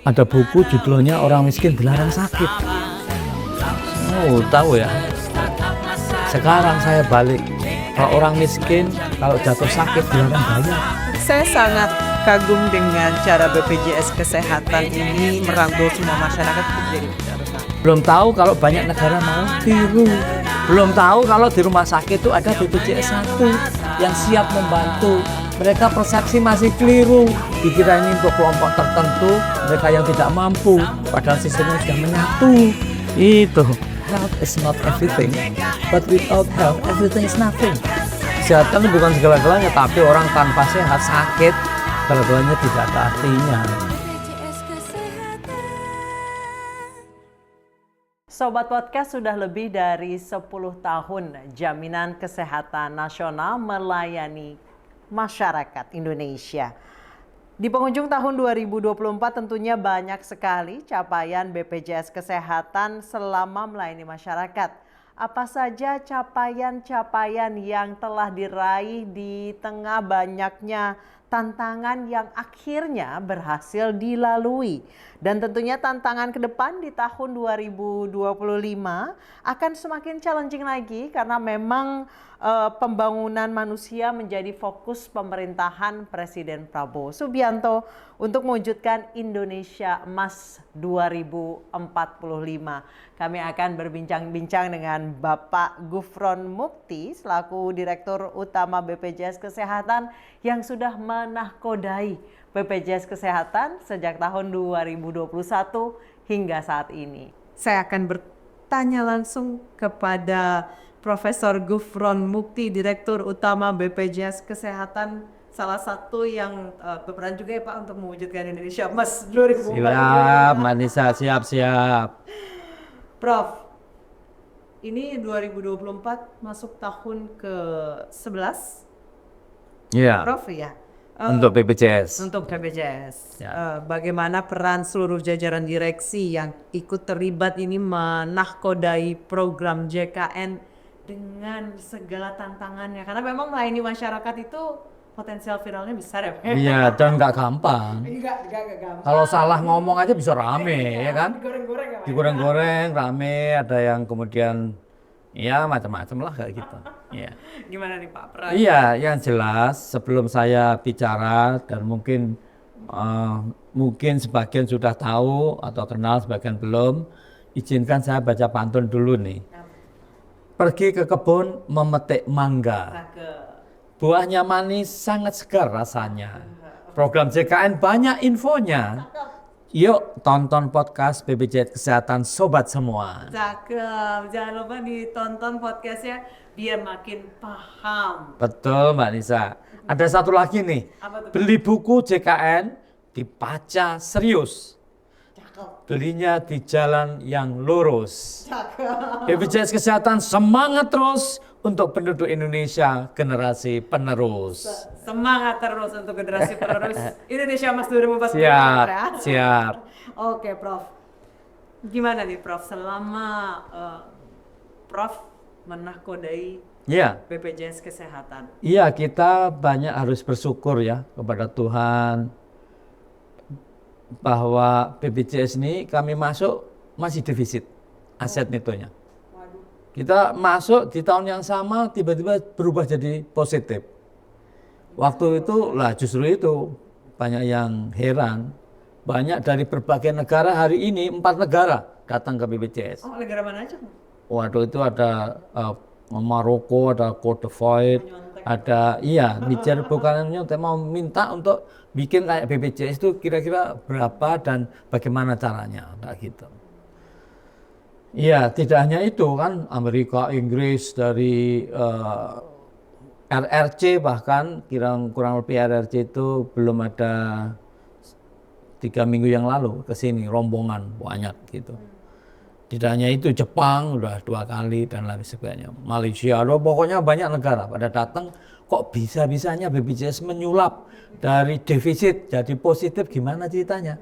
Ada buku judulnya Orang Miskin Dilarang Sakit. Oh, tahu ya. Sekarang saya balik. Kalau orang miskin, kalau jatuh sakit dilarang bayar. Saya sangat kagum dengan cara BPJS Kesehatan ini merangkul semua masyarakat untuk jadi penerus. Belum tahu kalau banyak negara mau tiru. Belum tahu kalau di rumah sakit itu ada BPJS 1 yang siap membantu. Mereka persepsi masih keliru. Dikira ini untuk kelompok tertentu, mereka yang tidak mampu. Padahal sistemnya sudah menyatu. Itu. Health is not everything, but without health, everything is nothing. Kesehatan itu bukan segala-galanya, tapi orang tanpa sehat, sakit, segala-galanya tidak ada artinya. Sobat Podcast, sudah lebih dari 10 tahun Jaminan Kesehatan Nasional melayani masyarakat Indonesia. Di penghujung tahun 2024 tentunya banyak sekali capaian BPJS Kesehatan selama melayani masyarakat. Apa saja capaian-capaian yang telah diraih di tengah banyaknya tantangan yang akhirnya berhasil dilalui. Dan tentunya tantangan ke depan di tahun 2025 akan semakin challenging lagi karena memang pembangunan manusia menjadi fokus pemerintahan Presiden Prabowo Subianto untuk mewujudkan Indonesia Emas 2045. Kami akan berbincang-bincang dengan Bapak Gufron Mukti selaku Direktur Utama BPJS Kesehatan yang sudah menahkodai BPJS Kesehatan sejak tahun 2021 hingga saat ini. Saya akan bertanya langsung kepada Profesor Gufron Mukti, Direktur Utama BPJS Kesehatan, salah satu yang berperan juga ya Pak untuk mewujudkan Indonesia Emas 2045. Siap, Manisa, siap. Prof, ini 2024 masuk tahun ke-11. Iya. Prof ya. Untuk BPJS. Untuk BPJS. Ya. Bagaimana peran seluruh jajaran direksi yang ikut terlibat ini menahkodai program JKN dengan segala tantangannya, karena memang melayani masyarakat itu potensial viralnya besar ya Pak? Iya, dan nggak gampang. Enggak gampang. Kalau salah ngomong aja bisa rame, ya kan? Digoreng-goreng ya Pak? Digoreng-goreng, rame, ada yang kemudian, ya macam-macam lah kayak gitu. Iya. Gimana nih Pak peran? Iya, yang jelas sebelum saya bicara dan mungkin sebagian sudah tahu atau kenal, sebagian belum, izinkan saya baca pantun dulu nih. Pergi ke kebun memetik mangga. Buahnya manis, sangat segar rasanya. Program JKN banyak infonya. Yuk tonton podcast BPJS Kesehatan Sobat semua. Cakep, jangan lupa ditonton podcastnya biar makin paham. Betul Mbak Nisa. Ada satu lagi nih. Apa tuh? Beli buku JKN dibaca serius. Belinya di jalan yang lurus. BPJS Kesehatan semangat terus untuk penduduk Indonesia generasi penerus. Semangat terus untuk generasi penerus Indonesia Emas 2045. Siap. Oke Prof. Gimana nih Prof selama Prof menahkodai BPJS Kesehatan? Iya, kita banyak harus bersyukur ya kepada Tuhan bahwa BPJS ini kami masuk masih defisit aset netonya. Kita masuk di tahun yang sama tiba-tiba berubah jadi positif. Waktu itu lah justru itu banyak yang heran. Banyak dari berbagai negara hari ini 4 negara datang ke BPJS. Oh, negara mana aja? Waduh, itu ada Maroko, ada Cote d'Ivoire, ada Niger, bukan nyontek, mau minta untuk bikin kayak BPJS itu kira-kira berapa dan bagaimana caranya, kayak gitu. Iya, tidak hanya itu kan, Amerika, Inggris, dari RRC bahkan kurang lebih RRC itu belum ada 3 minggu yang lalu ke sini rombongan banyak gitu. Tidak hanya itu, Jepang udah 2 kali dan lain sebagainya. Malaysia, pokoknya banyak negara pada datang. Kok bisa-bisanya BPJS menyulap dari defisit jadi positif, gimana ceritanya?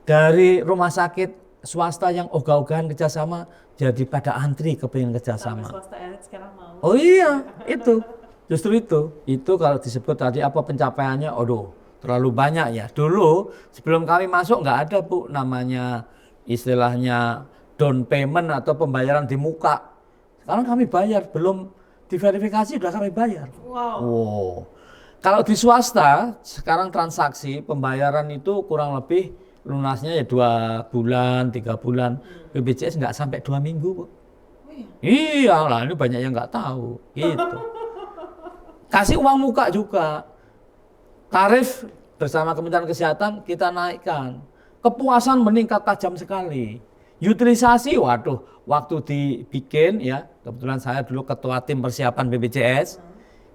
Dari rumah sakit swasta yang ogah-ogahan kerjasama jadi pada antri kepengen kerjasama. Swasta elit sekarang mau. Oh iya, itu justru itu kalau disebut tadi apa pencapaiannya, terlalu banyak ya. Dulu sebelum kami masuk nggak ada Bu namanya istilahnya down payment atau pembayaran di muka. Sekarang kami bayar, belum diverifikasi sudah kami bayar. Wow. Oh. Kalau di swasta sekarang transaksi pembayaran itu kurang lebih lunasnya ya 2 bulan, 3 bulan. BPJS nggak sampai 2 minggu Bu. Iya lah, ini banyak yang nggak tahu. Gitu. Kasih uang muka juga. Tarif bersama Kementerian Kesehatan kita naikkan. Kepuasan meningkat tajam sekali. Utilisasi, waduh, waktu dibikin ya, kebetulan saya dulu ketua tim persiapan BPJS,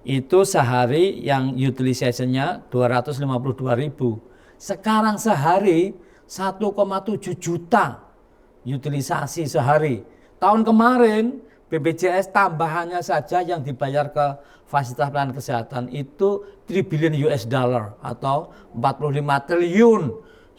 itu sehari yang utilization-nya 252.000. Sekarang sehari 1,7 juta utilisasi sehari. Tahun kemarin BPJS tambahannya saja yang dibayar ke fasilitas pelayanan kesehatan itu 3 billion US dollar atau 45 triliun.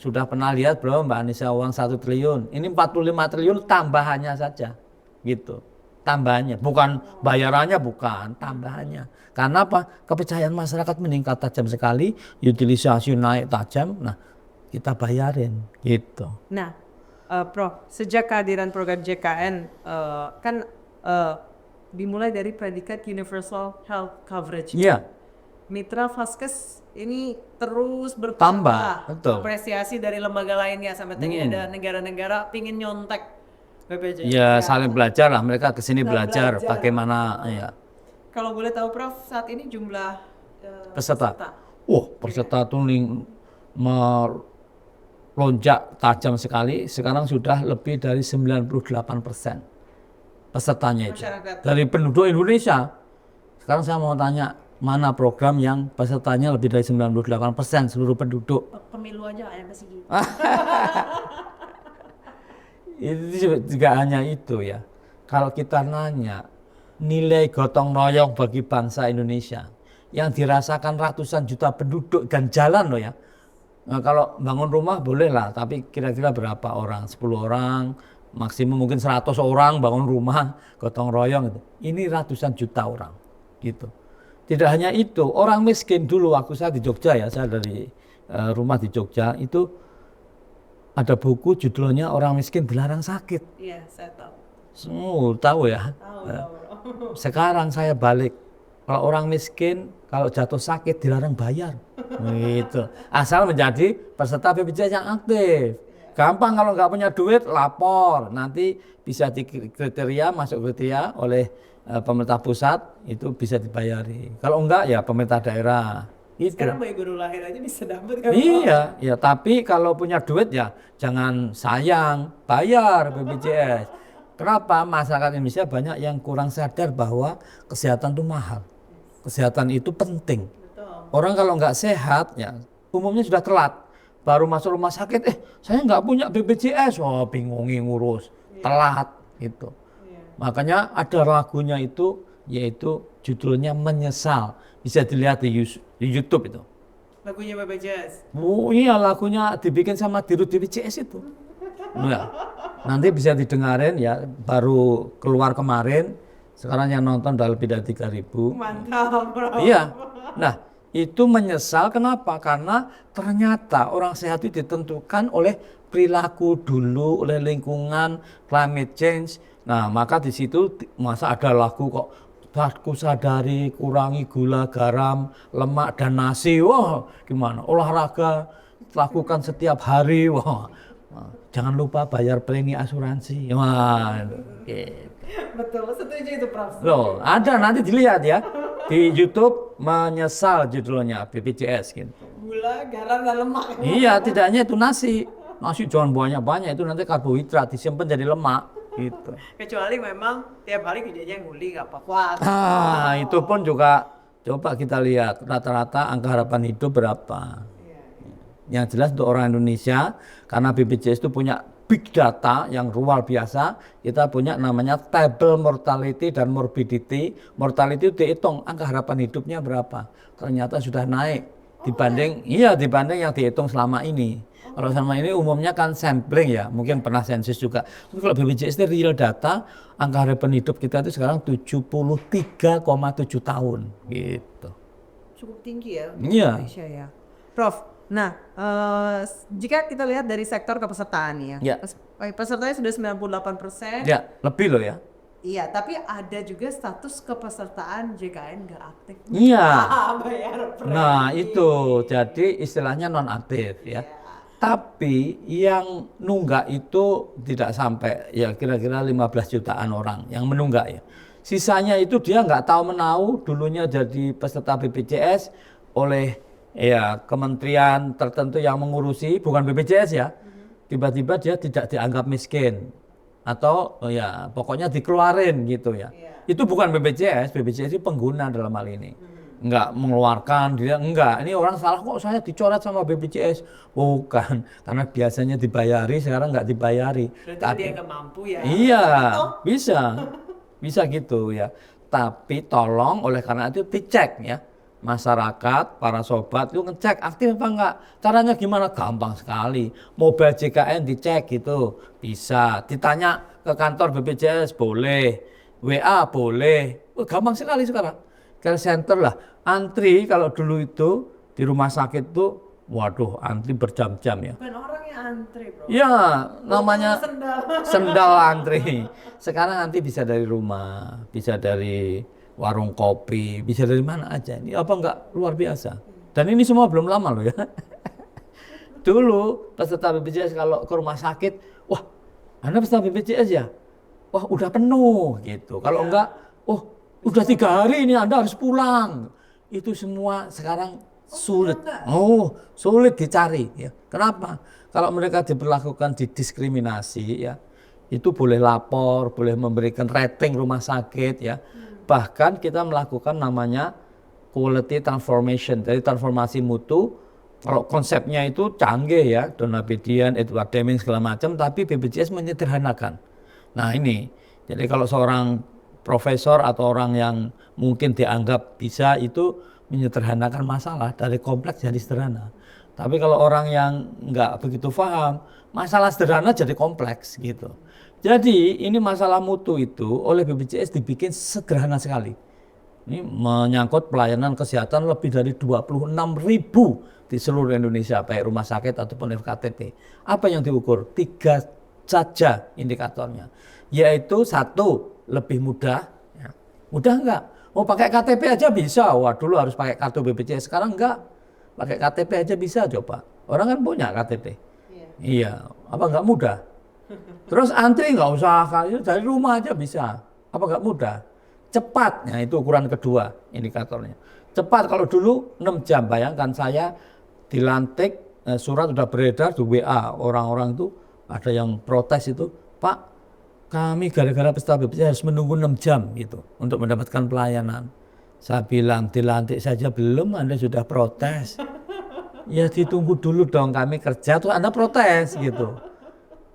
Sudah pernah lihat belum Mbak Anissa uang 1 triliun? Ini 45 triliun tambahannya saja. Gitu. Tambahannya, bukan bayarannya, bukan tambahannya. Karena apa? Kepercayaan masyarakat meningkat tajam sekali, utilisasi naik tajam. Nah, kita bayarin gitu. Nah, Prof, sejak kehadiran program JKN kan dimulai dari predikat Universal Health Coverage. Iya. Mitra Vaskes ini terus Tambah, bertambah. betul. Apresiasi dari lembaga lainnya sampai tadi ada negara-negara pingin nyontek BPJS. Ya saling belajar lah, mereka kesini Kita belajar belajar. bagaimana ya. Kalau boleh tahu Prof, saat ini jumlah Peserta. Peserta tuh melonjak tajam sekali. Sekarang sudah lebih dari 98% pesertanya itu. Masyarakat. Dari penduduk Indonesia. Sekarang saya mau tanya, mana program yang pesertanya lebih dari 98% seluruh penduduk? Pemilu aja yang kasih gitu. Itu juga hanya itu ya. Kalau kita nanya nilai gotong royong bagi bangsa Indonesia yang dirasakan ratusan juta penduduk dan jalan loh ya. Nah, kalau bangun rumah boleh lah, tapi kira-kira berapa orang? 10 orang, maksimum mungkin 100 orang bangun rumah gotong royong gitu. Ini ratusan juta orang gitu. Tidak hanya itu, orang miskin dulu waktu saya di Jogja ya, saya dari rumah di Jogja itu ada buku judulnya Orang Miskin Dilarang Sakit. Iya, saya tahu. Tahu ya. Tahu. Sekarang saya balik, kalau orang miskin kalau jatuh sakit dilarang bayar. Gitu. Asal menjadi peserta BPJS yang aktif. Gampang, kalau nggak punya duit lapor, nanti bisa dikriteria, masuk kriteria oleh pemerintah pusat, itu bisa dibayari. Kalau enggak ya pemerintah daerah. Gitu. Sekarang bayi guru lahir aja bisa dapat kan? Iya, ya tapi kalau punya duit ya jangan sayang, bayar BPJS. Kenapa? Masyarakat Indonesia banyak yang kurang sadar bahwa kesehatan itu mahal. Kesehatan itu penting. Betul. Orang kalau nggak sehat ya umumnya sudah telat. Baru masuk rumah sakit, saya nggak punya BPJS, bingungi ngurus, telat gitu. Makanya ada lagunya itu, yaitu judulnya Menyesal. Bisa dilihat di YouTube itu. Lagunya BPJS. Oh iya, lagunya dibikin sama Dirut BPJS itu. Nah, nanti bisa didengarin ya, baru keluar kemarin. Sekarang yang nonton udah lebih dari 3.000. Mantap, Bro. Iya. Nah, itu menyesal kenapa? Karena ternyata orang sehat itu ditentukan oleh perilaku dulu, oleh lingkungan, climate change. Nah, maka di situ masa ada lagu kok, aku sadari kurangi gula, garam, lemak dan nasi. Wah, gimana? Olahraga lakukan setiap hari. Wah. Jangan lupa bayar premi asuransi. Wah. Gitu. Betul, setuju itu Prof. Loh, ada nanti dilihat ya. Di YouTube Menyesal judulnya BPJS gitu. Gula, garam, dan lemak. Iya, tidak hanya itu nasi. Nasi jangan banyak-banyak, itu nanti karbohidrat disimpan jadi lemak gitu. Kecuali memang tiap hari kerjanya nguli nggak apa-apa. Itu pun juga coba kita lihat rata-rata angka harapan hidup berapa. Yang jelas untuk orang Indonesia, karena BPJS itu punya big data yang luar biasa, kita punya namanya table mortality dan morbidity. Mortality itu dihitung angka harapan hidupnya berapa. Ternyata sudah naik dibanding yang dihitung selama ini. Kalau selama ini umumnya kan sampling ya, mungkin pernah sensus juga. Tapi kalau BPJS itu real data, angka harapan hidup kita itu sekarang 73,7 tahun gitu. Cukup tinggi ya untuk Iya. Indonesia ya. Prof, Nah, jika kita lihat dari sektor kepesertaan ya, Ya. pesertanya sudah 98%. Ya, lebih loh ya. Iya, tapi ada juga status kepesertaan JKN nggak aktif. Iya. Bayar premi. Nah, itu jadi istilahnya non aktif ya. Tapi yang nunggak itu tidak sampai ya kira-kira 15 jutaan orang yang menunggak ya. Sisanya itu dia nggak tahu menau, dulunya jadi peserta BPJS oleh ya kementerian tertentu yang mengurusi, bukan BPJS ya. Tiba-tiba dia tidak dianggap miskin atau ya pokoknya dikeluarin gitu ya. Itu bukan BPJS, BPJS itu pengguna dalam hal ini. Enggak mengeluarkan dia, enggak. Ini orang salah kok saya dicoret sama BPJS. Bukan, karena biasanya dibayari, sekarang enggak dibayari. Berarti dia nggak mampu ya? Iya, bisa gitu ya. Tapi tolong oleh karena itu dicek ya. Masyarakat, para sobat itu ngecek aktif apa enggak. Caranya gimana? Gampang sekali. Mobile JKN dicek gitu, bisa. Ditanya ke kantor BPJS boleh, WA boleh. Gampang sekali sekarang. Call center lah. Antri kalau dulu itu di rumah sakit tuh, waduh antri berjam-jam ya. Bukan orang yang antri, bro. Ya, namanya Sendal. sendal antri. Sekarang nanti bisa dari rumah, bisa dari warung kopi, bisa dari mana aja. Ini apa enggak luar biasa. Dan ini semua belum lama loh ya. Dulu peserta BPJS kalau ke rumah sakit, wah, Anda peserta BPJS ya? Wah, udah penuh gitu. Kalau enggak, oh, udah 3 hari ini Anda harus pulang. Itu semua sekarang sulit. Oh, sulit dicari ya. Kenapa? Kalau mereka diperlakukan didiskriminasi ya, itu boleh lapor, boleh memberikan rating rumah sakit ya. Bahkan kita melakukan namanya quality transformation, jadi transformasi mutu. Kalau konsepnya itu canggih ya, Donabedian, Edward Deming segala macam, tapi BPJS menyederhanakan. Nah ini, jadi kalau seorang profesor atau orang yang mungkin dianggap bisa itu menyederhanakan masalah dari kompleks jadi sederhana. Tapi kalau orang yang nggak begitu paham, masalah sederhana jadi kompleks gitu. Jadi ini masalah mutu itu oleh BPJS dibikin sederhana sekali. Ini menyangkut pelayanan kesehatan lebih dari 26.000 di seluruh Indonesia, baik rumah sakit ataupun FKTP. Apa yang diukur? 3 saja indikatornya, yaitu 1, lebih mudah. Ya. Mudah enggak? Mau pakai KTP aja bisa. Wah dulu harus pakai kartu BPJS, sekarang enggak. Pakai KTP aja bisa coba. Orang kan punya KTP. Iya. Apa enggak mudah? Terus antri nggak usah, dari rumah aja bisa. Apa nggak mudah? Cepat, nah itu ukuran kedua indikatornya. Cepat, kalau dulu 6 jam, bayangkan saya dilantik, surat udah beredar di WA, orang-orang itu ada yang protes itu, Pak, kami gara-gara peserta BPJS harus menunggu 6 jam gitu untuk mendapatkan pelayanan. Saya bilang, dilantik saja belum, Anda sudah protes. Ya ditunggu dulu dong, kami kerja, terus Anda protes gitu.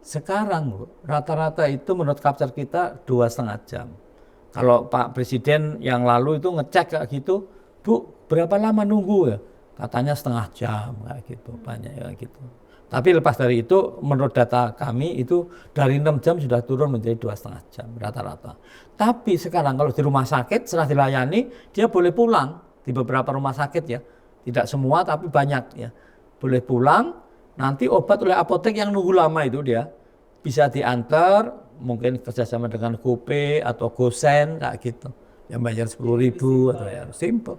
Sekarang rata-rata itu menurut Kapser kita 2,5 jam. Kalau Pak Presiden yang lalu itu ngecek kayak gitu, Bu berapa lama nunggu ya? Katanya setengah jam kayak gitu, banyak kayak gitu. Tapi lepas dari itu menurut data kami itu dari 6 jam sudah turun menjadi 2,5 jam rata-rata. Tapi sekarang kalau di rumah sakit setelah dilayani dia boleh pulang di beberapa rumah sakit ya. Tidak semua tapi banyak ya. Boleh pulang. Nanti obat oleh apotek yang nunggu lama itu dia bisa diantar, mungkin kerjasama dengan GoPay atau GoSend kayak gitu. Yang bayar 10.000 atau ya simple.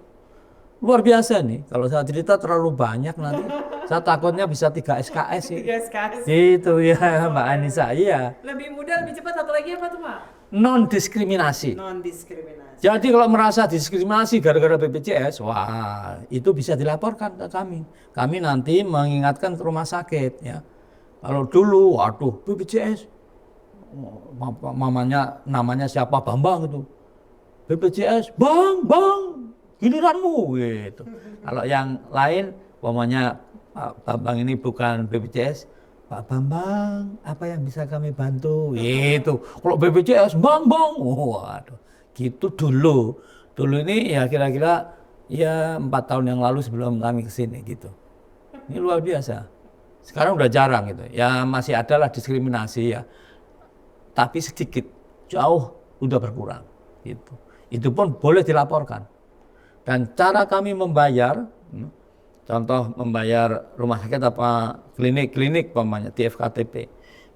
Luar biasa nih, kalau saya cerita terlalu banyak nanti. Saya takutnya bisa 3 SKS sih. 3 SKS. Itu ya Mbak Anissa, iya. Lebih mudah, lebih cepat, satu lagi apa tuh Pak? Non-diskriminasi. Non-diskriminasi. Jadi kalau merasa diskriminasi gara-gara BPJS, wah itu bisa dilaporkan ke kami. Kami nanti mengingatkan ke rumah sakit ya. Kalau dulu, waduh BPJS, namanya siapa Bambang itu. BPJS, bang, giliranmu gitu. Kalau yang lain, umpamanya Pak Bambang ini bukan BPJS, Pak Bambang, apa yang bisa kami bantu? Gitu. Kalau BPJS, bang, waduh. Gitu dulu ini ya kira-kira ya 4 tahun yang lalu sebelum kami kesini gitu. Ini luar biasa. Sekarang udah jarang gitu. Ya masih ada lah diskriminasi ya, tapi sedikit, jauh udah berkurang gitu. Itu pun boleh dilaporkan. Dan cara kami membayar contoh membayar rumah sakit apa klinik umpamanya di FKTP,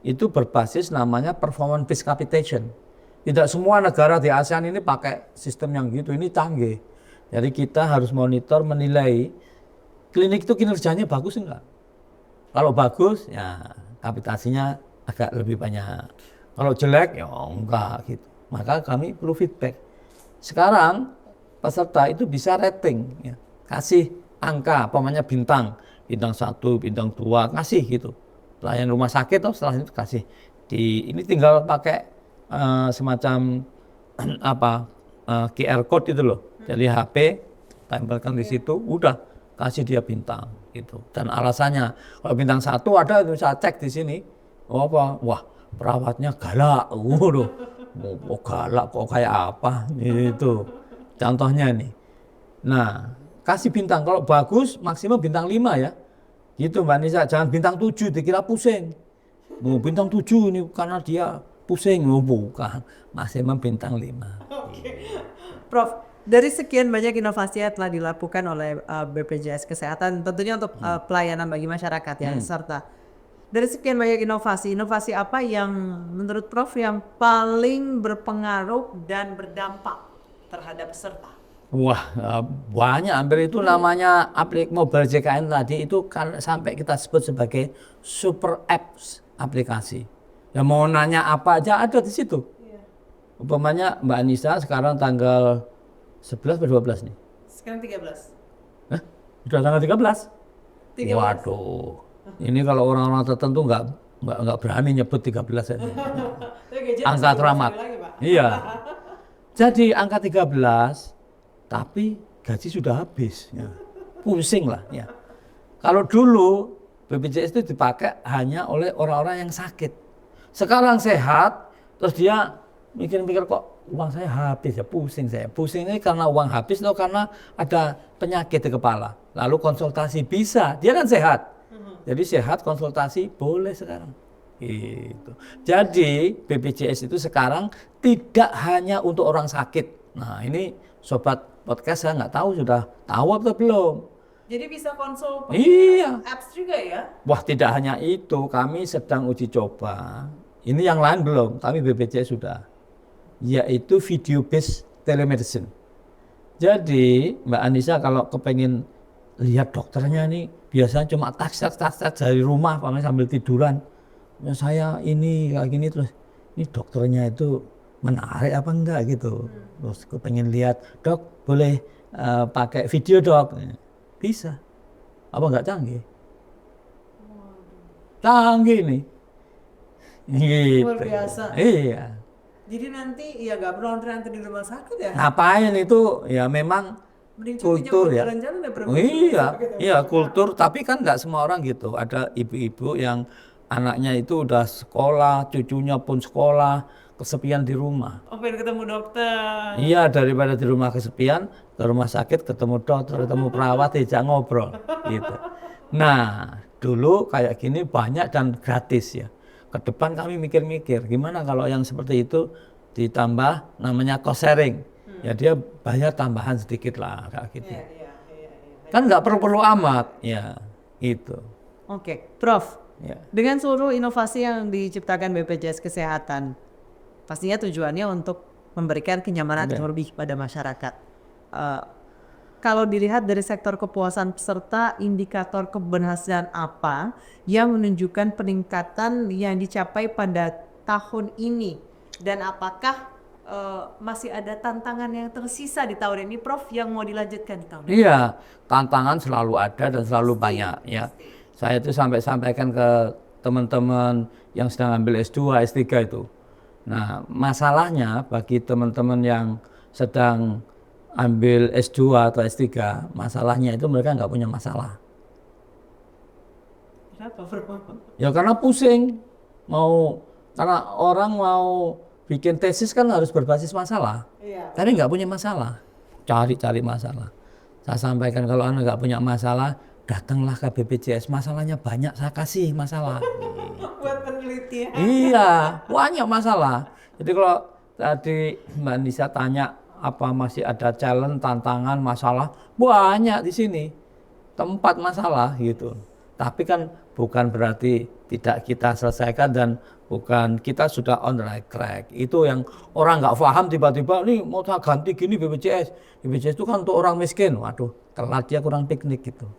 itu berbasis namanya performance based capitation. Tidak semua negara di ASEAN ini pakai sistem yang gitu, ini canggih. Jadi kita harus monitor, menilai klinik itu kinerjanya bagus enggak. Kalau bagus, ya kapitasinya agak lebih banyak. Kalau jelek, ya enggak gitu. Maka kami perlu feedback. Sekarang peserta itu bisa rating, ya. Kasih angka, umpamanya bintang 1, bintang 2, kasih gitu. Pelayan rumah sakit, setelah itu kasih. Ini tinggal pakai semacam QR code itu loh. Jadi HP tempelkan di situ, udah kasih dia bintang gitu. Dan alasannya, kalau bintang 1 ada itu saya cek di sini. Wah, perawatnya galak. Waduh. Galak kok kayak apa gitu. Contohnya nih. Nah, kasih bintang kalau bagus maksimum bintang 5 ya. Gitu Mbak Nisa, jangan bintang 7 dikira pusing. Bintang 7 ini karena dia pusing. Bukan, maksimum bintang 5. Prof, dari sekian banyak inovasi yang telah dilakukan oleh BPJS Kesehatan, tentunya untuk pelayanan bagi masyarakat ya, serta dari sekian banyak inovasi apa yang menurut Prof yang paling berpengaruh dan berdampak terhadap peserta? Wah, banyak, hampir itu namanya mobile JKN tadi itu kan sampai kita sebut sebagai super apps aplikasi. Ya mau nanya apa aja ada di situ. Umpamanya Mbak Anissa sekarang tanggal 11 atau 12 nih? Sekarang 13. Hah? Sudah tanggal 13? 13. Waduh. Ini kalau orang-orang tertentu nggak berani nyebut 13 aja. Angka keramat. Iya. Jadi angka 13 tapi gaji sudah habis. Ya. Pusing lah ya. Kalau dulu BPJS itu dipakai hanya oleh orang-orang yang sakit. Sekarang sehat terus dia mikir-mikir kok uang saya habis ya, pusing saya. Pusing ini karena uang habis atau karena ada penyakit di kepala. Lalu konsultasi bisa, dia kan sehat. Jadi sehat konsultasi boleh sekarang. Gitu. Jadi BPJS itu sekarang tidak hanya untuk orang sakit. Nah ini sobat podcast saya nggak tahu sudah tahu atau belum. Jadi bisa konsul apps juga ya? Wah tidak hanya itu, kami sedang uji coba. Ini yang lain belum, kami BPJS sudah. Yaitu video based telemedicine. Jadi Mbak Anissa kalau kepengen lihat dokternya nih biasanya cuma tas dari rumah sambil tiduran. Ya, saya ini kayak gini terus ini dokternya itu menarik apa enggak gitu. Terus kepengen lihat, dok boleh pakai video dok. Bisa. Apa enggak canggih? Canggih nih. Gitu. Luar biasa. Iya. Jadi nanti ya nggak perlu antri-antri di rumah sakit ya? Ngapain itu? Ya memang kultur ya. Iya kultur. Tapi kan nggak semua orang gitu. Ada ibu-ibu yang anaknya itu udah sekolah, cucunya pun sekolah, kesepian di rumah. Oh, pengen ketemu dokter. Iya, daripada di rumah kesepian, ke rumah sakit ketemu dokter, ketemu perawat, diajak ngobrol, gitu. Nah, dulu kayak gini banyak dan gratis ya. Ke depan kami mikir-mikir, gimana kalau yang seperti itu ditambah namanya cost sharing. Ya dia bayar tambahan sedikit lah, kayak gitu. Iya. Kan nggak perlu amat, ya, gitu. Oke, Prof. Ya. Dengan seluruh inovasi yang diciptakan BPJS Kesehatan, pastinya tujuannya untuk memberikan kenyamanan yang lebih pada masyarakat. Kalau dilihat dari sektor kepuasan peserta, indikator keberhasilan apa yang menunjukkan peningkatan yang dicapai pada tahun ini? Dan apakah masih ada tantangan yang tersisa di tahun ini, Prof, yang mau dilanjutkan di tahun ini? Iya, tantangan selalu ada dan selalu banyak ya. Saya itu sampaikan ke teman-teman yang sedang ambil S2, S3 itu. Nah, masalahnya bagi teman-teman yang sedang ambil S2 atau S3, masalahnya itu mereka nggak punya masalah. Kenapa, Prof? Ya karena pusing. Karena orang mau bikin tesis kan harus berbasis masalah. Iya. Tapi nggak punya masalah. Cari masalah. Saya sampaikan kalau Anda nggak punya masalah, datanglah ke BPJS, masalahnya banyak, saya kasih masalah. Buat penelitian. Iya, banyak masalah. Jadi kalau tadi Mbak Nisa tanya apa masih ada challenge, tantangan, masalah, banyak di sini. tempat masalah gitu. Tapi kan bukan berarti tidak kita selesaikan dan bukan kita sudah on the right track. Itu yang orang nggak paham tiba-tiba nih mau tak ganti gini BPJS. BPJS itu kan untuk orang miskin. Waduh, telat dia kurang piknik gitu.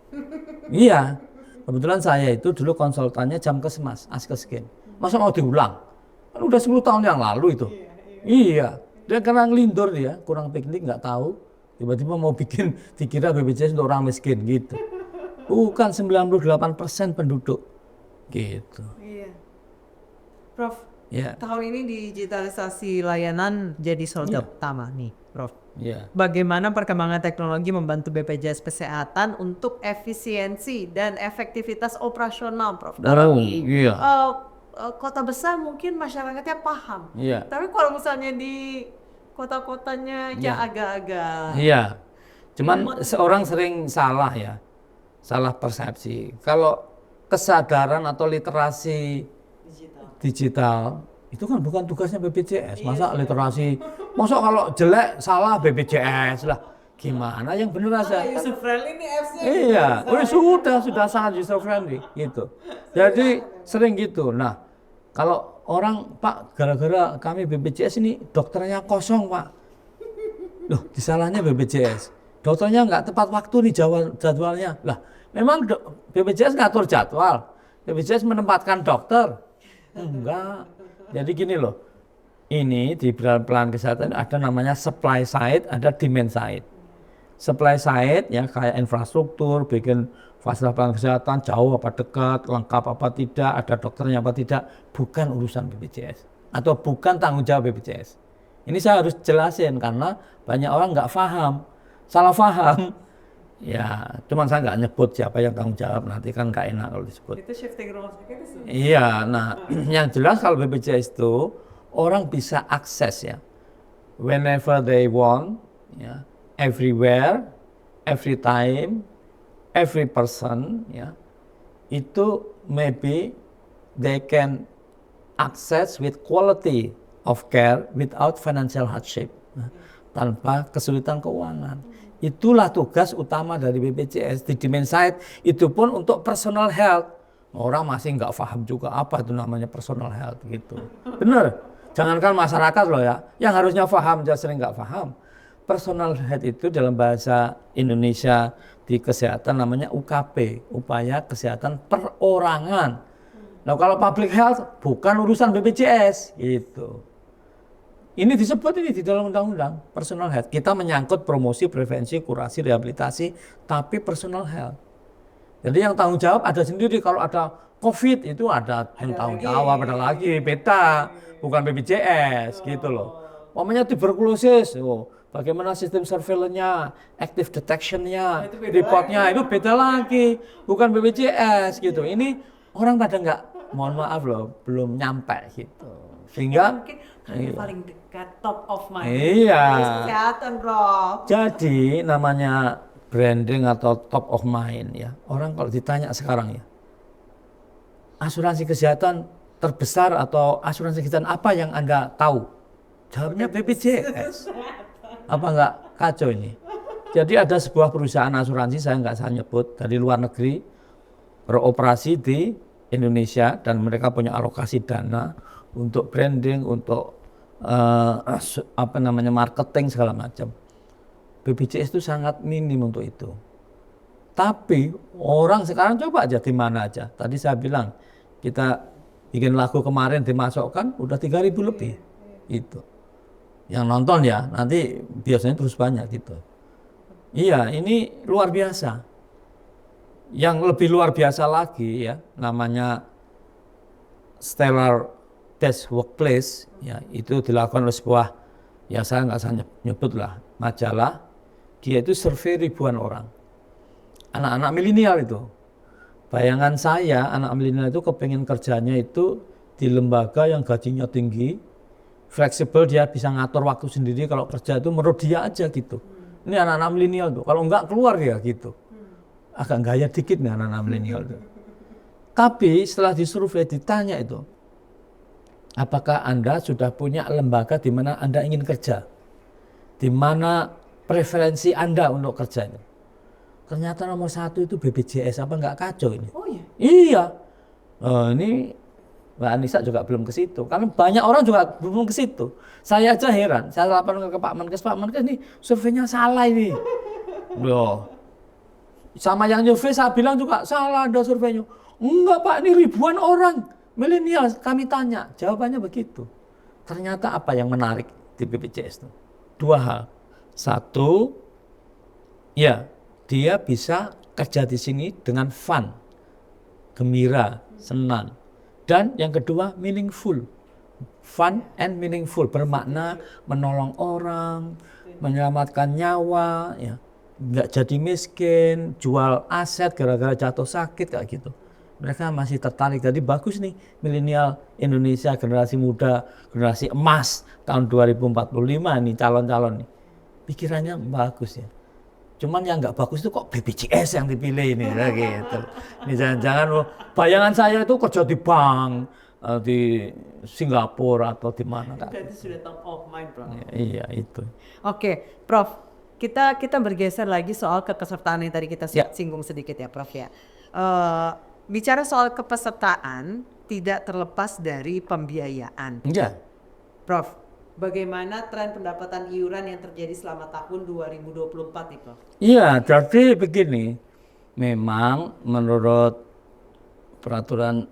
Iya, kebetulan saya itu dulu konsultannya Jamkesmas, Askeskin. Masa mau diulang? Kan udah 10 tahun yang lalu itu. Iya, dia karena ngelindur dia, kurang piknik nggak tahu. Tiba-tiba mau bikin dikira BPJS untuk orang miskin gitu. Bukan 98% penduduk gitu. Iya. Prof, Ya, tahun ini digitalisasi layanan jadi sorotan utama nih, Prof. ya. Bagaimana perkembangan teknologi membantu BPJS Kesehatan untuk efisiensi dan efektivitas operasional, Prof? Iya. Kota besar mungkin masyarakatnya paham. Iya. Tapi kalau misalnya di kota-kotanya Iya. ya agak-agak Iya. Cuman seorang sering salah ya. Salah persepsi. Kalau kesadaran atau literasi digital itu kan bukan tugasnya BPJS. Masa literasi, masa kalau jelek salah BPJS lah. Gimana yang benar aja? user friendly nih apps-nya. Iya, sudah sangat user friendly gitu. Jadi sering gitu. Nah, kalau orang Pak gara-gara kami BPJS ini dokternya kosong Pak. Loh, disalahnya BPJS. Dokternya nggak tepat waktu nih jadwalnya. Lah, memang BPJS ngatur jadwal. BPJS menempatkan dokter. Enggak. Jadi gini loh. Ini di pelayanan kesehatan ada namanya supply side, ada demand side. Supply side ya kayak infrastruktur, bikin fasilitas pelayanan kesehatan jauh apa dekat, lengkap apa tidak, ada dokternya apa tidak, bukan urusan BPJS atau bukan tanggung jawab BPJS. Ini saya harus jelasin karena banyak orang nggak paham, salah paham. Ya, cuman saya nggak nyebut siapa yang tanggung jawab, nanti kan nggak enak kalau disebut. Itu shifting roles gitu sih. Iya, nah yang jelas kalau BPJS itu orang bisa akses ya, whenever they want, ya, everywhere, every time, every person, ya, itu maybe they can access with quality of care without financial hardship, tanpa kesulitan keuangan. Itulah tugas utama dari BPJS di demand side, itu pun untuk personal health. Orang masih nggak paham juga apa itu namanya personal health gitu. Bener, jangankan masyarakat loh ya, yang harusnya paham dia sering nggak paham. Personal health itu dalam bahasa Indonesia di kesehatan namanya UKP, upaya kesehatan perorangan. Nah kalau public health bukan urusan BPJS gitu. Ini disebut ini di dalam undang-undang personal health. Kita menyangkut promosi, prevensi, kurasi, rehabilitasi, tapi personal health. Jadi yang tanggung jawab ada sendiri. Kalau ada COVID itu ada yang tanggung jawab, ada lagi beta, bukan BPJS gitu loh. Pokoknya tuberkulosis, bagaimana sistem surveillance-nya, active detection-nya, reportnya itu beda lagi, bukan BPJS gitu. Ini orang pada nggak, mohon maaf loh, belum nyampe gitu. Sehingga Mungkin yang paling dekat top of mind. Iya. Kesehatan, Bro. Jadi namanya branding atau top of mind ya. Orang kalau ditanya sekarang ya, asuransi kesehatan terbesar atau asuransi kesehatan apa yang Anda tahu? Jawabnya BPJS. Apa enggak kacau ini? Jadi ada sebuah perusahaan asuransi, saya nggak saya nyebut, dari luar negeri beroperasi di Indonesia dan mereka punya alokasi dana untuk branding, untuk marketing segala macam. BPJS itu sangat minim untuk itu. Tapi orang sekarang coba aja di mana aja. Tadi saya bilang kita bikin lagu kemarin dimasukkan udah 3.000 lebih. Itu. Yang nonton ya, nanti biasanya terus banyak gitu. Iya, ini luar biasa. Yang lebih luar biasa lagi ya, namanya Stellar Best Workplace, ya itu dilakukan oleh sebuah, ya saya nggak usah nyebut lah, majalah. Dia itu survei ribuan orang, anak-anak milenial itu. Bayangan saya, anak milenial itu kepengen kerjanya itu di lembaga yang gajinya tinggi, fleksibel, dia bisa ngatur waktu sendiri. Kalau kerja itu menurut dia aja gitu. Ini anak-anak milenial tuh, kalau enggak keluar ya gitu. Agak gaya dikit nih anak-anak milenial tuh. Tapi setelah disurvei ditanya itu, apakah Anda sudah punya lembaga di mana Anda ingin kerja? Di mana preferensi Anda untuk kerja itu? ternyata nomor 1 itu BPJS, apa nggak kacau ini? Oh iya. Iya. Ini Mbak Anissa juga belum ke situ. Karena banyak orang juga belum ke situ. Saya aja heran. Saya laporan ke Pak Menkes ini surveinya salah ini. Loh. Sama yang survei saya bilang juga salah ada surveinya. Enggak Pak, ini ribuan orang milenial kami tanya. Jawabannya begitu. Ternyata apa yang menarik di BPJS itu? 2 hal. 1, ya dia bisa kerja di sini dengan fun, gembira, senang. Dan yang kedua meaningful, fun and meaningful, bermakna menolong orang, menyelamatkan nyawa, ya, nggak jadi miskin, jual aset gara-gara jatuh sakit kayak gitu. Mereka masih tertarik. Jadi bagus nih milenial Indonesia, generasi muda, generasi emas tahun 2045 nih calon-calon nih. Pikirannya bagus ya. Cuman yang nggak bagus itu kok BPJS yang dipilih ini ya, gitu. Ini jangan-jangan bayangan saya itu kerja di bank, di Singapura atau di mana kan. Itu sudah top of mind, Prof. Iya itu. Oke, Prof. Kita bergeser lagi soal kepesertaan yang tadi kita singgung sedikit ya, Prof ya. Bicara soal kepesertaan tidak terlepas dari pembiayaan. Iya. Prof, bagaimana tren pendapatan iuran yang terjadi selama tahun 2024 nih, Prof? Iya, jadi begini. Memang menurut peraturan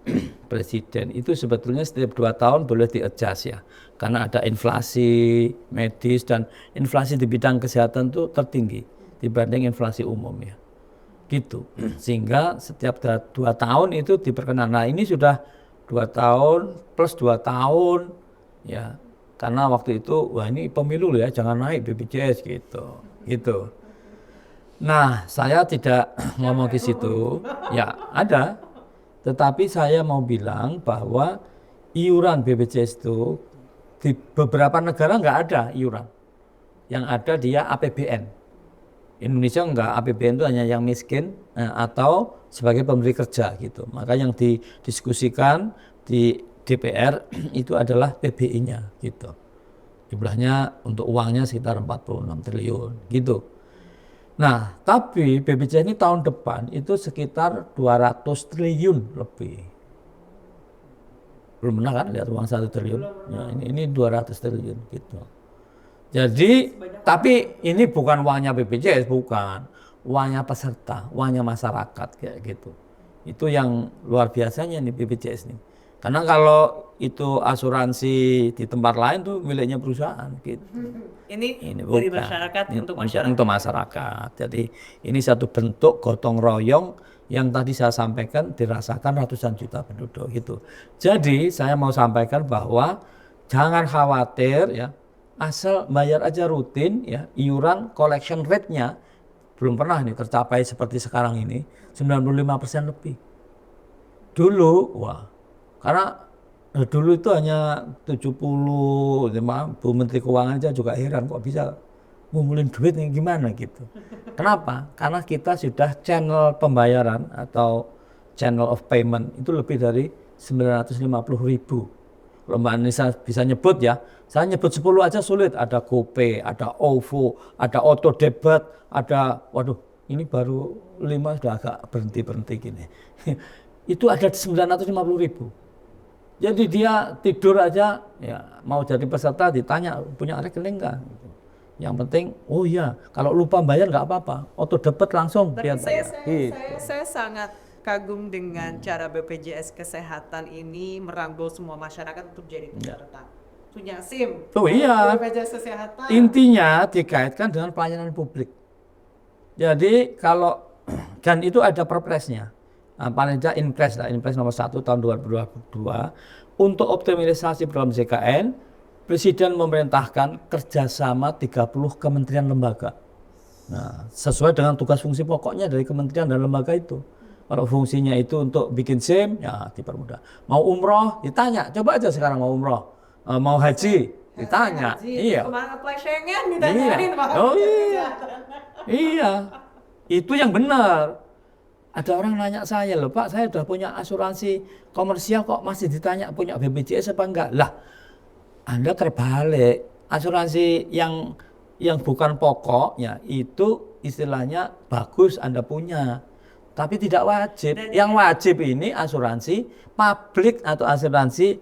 presiden itu sebetulnya setiap 2 tahun boleh di-adjust ya. Karena ada inflasi medis dan inflasi di bidang kesehatan itu tertinggi dibanding inflasi umum ya. Gitu. Sehingga setiap 2 tahun itu diperkenan. Nah, ini sudah 2 tahun plus 2 tahun ya. Karena waktu itu wah ini pemilu ya, jangan naik BPJS gitu. Gitu. Nah, saya tidak ngomong di situ. Ya, ada. Tetapi saya mau bilang bahwa iuran BPJS itu di beberapa negara nggak ada iuran. Yang ada dia APBN. Indonesia enggak, APBN itu hanya yang miskin atau sebagai pemberi kerja gitu. Maka yang didiskusikan di DPR itu adalah PBI-nya gitu. Jumlahnya untuk uangnya sekitar 46 triliun gitu. Nah, tapi BPJS ini tahun depan itu sekitar 200 triliun lebih. Belum pernah kan lihat uang 1 triliun? Ya, ini 200 triliun gitu. Jadi, tapi ini bukan uangnya BPJS, bukan. Uangnya peserta, uangnya masyarakat kayak gitu. Itu yang luar biasanya nih BPJS nih. Karena kalau itu asuransi di tempat lain tuh miliknya perusahaan gitu. Ini dari bukan. masyarakat Ini untuk masyarakat. Untuk masyarakat. Jadi ini satu bentuk gotong royong yang tadi saya sampaikan dirasakan ratusan juta penduduk gitu. Jadi saya mau sampaikan bahwa jangan khawatir ya. Asal bayar aja rutin ya, iuran collection rate-nya belum pernah nih tercapai seperti sekarang ini 95% lebih. Dulu wah, karena dulu itu hanya 70, Bu Menteri Keuangan aja juga heran kok bisa ngumpulin duit nih gimana gitu. Kenapa? Karena kita sudah channel pembayaran atau channel of payment itu lebih dari 950.000. Kalau Mbak Anissa bisa nyebut ya, saya nyebut 10 aja sulit. Ada GoPay, ada OVO, ada Auto Debit, ada, waduh ini baru 5 sudah agak berhenti gini. Itu ada 950.000. Jadi dia tidur aja, ya mau jadi peserta ditanya punya rekening nggak? Yang penting, oh iya kalau lupa bayar nggak apa-apa, Auto Debit langsung dia bayar. Saya sangat kagum dengan cara BPJS Kesehatan ini merangkul semua masyarakat untuk jadi peserta. Punya SIM. Oh iya. BPJS Kesehatan. Intinya dikaitkan dengan pelayanan publik. Jadi kalau dan itu ada perpresnya. Nah, paling tidak Inpres nomor 1 tahun 2022 untuk optimalisasi program JKN, Presiden memerintahkan kerjasama 30 kementerian lembaga. Nah, sesuai dengan tugas fungsi pokoknya dari kementerian dan lembaga itu. Kalau fungsinya itu untuk bikin SIM, ya dipermudah. Mau umroh, ditanya. Coba aja sekarang mau umroh. Mau haji, ditanya. Iya. Kemarin apply Schengen ditanyain. Oh iya. Iya. Itu yang benar. Ada orang nanya saya, loh Pak, saya udah punya asuransi komersial kok masih ditanya punya BPJS apa enggak? Lah, Anda terbalik. Asuransi yang bukan pokok, ya itu istilahnya bagus Anda punya, tapi tidak wajib. Yang wajib ini asuransi publik atau asuransi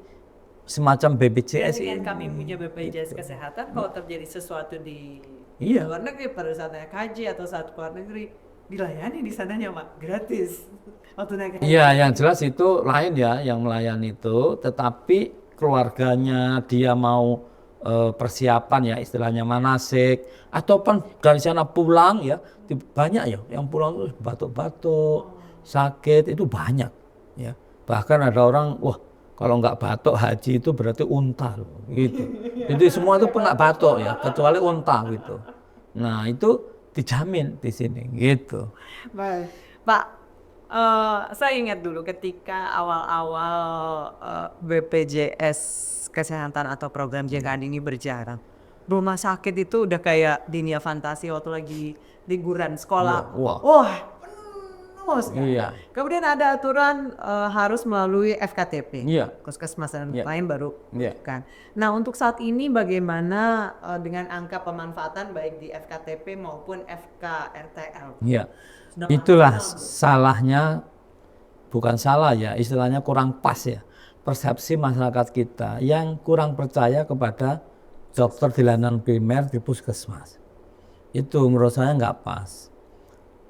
semacam BPJS Dan ini. dengan kami punya BPJS Kesehatan, kalau terjadi sesuatu di Iya. luar negeri, pada saat naik haji atau saat keluar negeri, dilayani di sananya Pak, gratis. Waktu naik haji. Iya, yang jelas itu lain ya yang melayani itu, tetapi keluarganya dia mau persiapan ya istilahnya manasik ataupun dari sana pulang ya banyak ya yang pulang itu batuk-batuk, sakit itu banyak ya. Bahkan ada orang wah kalau nggak batuk haji itu berarti unta loh, gitu. Jadi semua itu pernah batuk ya kecuali unta gitu. Nah, itu dijamin di sini gitu. Baik. Pak, saya ingat dulu ketika awal-awal BPJS Kesehatan atau program JKN ini berjalan, rumah sakit itu udah kayak dunia fantasi waktu lagi liburan sekolah. Wah. Wah, penuh sekali. Iya. Kemudian ada aturan harus melalui FKTP. Iya. Puskesmas dan Iya. lain baru Iya. kan. Nah, untuk saat ini bagaimana dengan angka pemanfaatan baik di FKTP maupun FKRTL? Iya. Sudah Itulah maksimal. salahnya, bukan salah ya, istilahnya kurang pas ya. Persepsi masyarakat kita yang kurang percaya kepada dokter di layanan primer di puskesmas. Itu menurut saya nggak pas.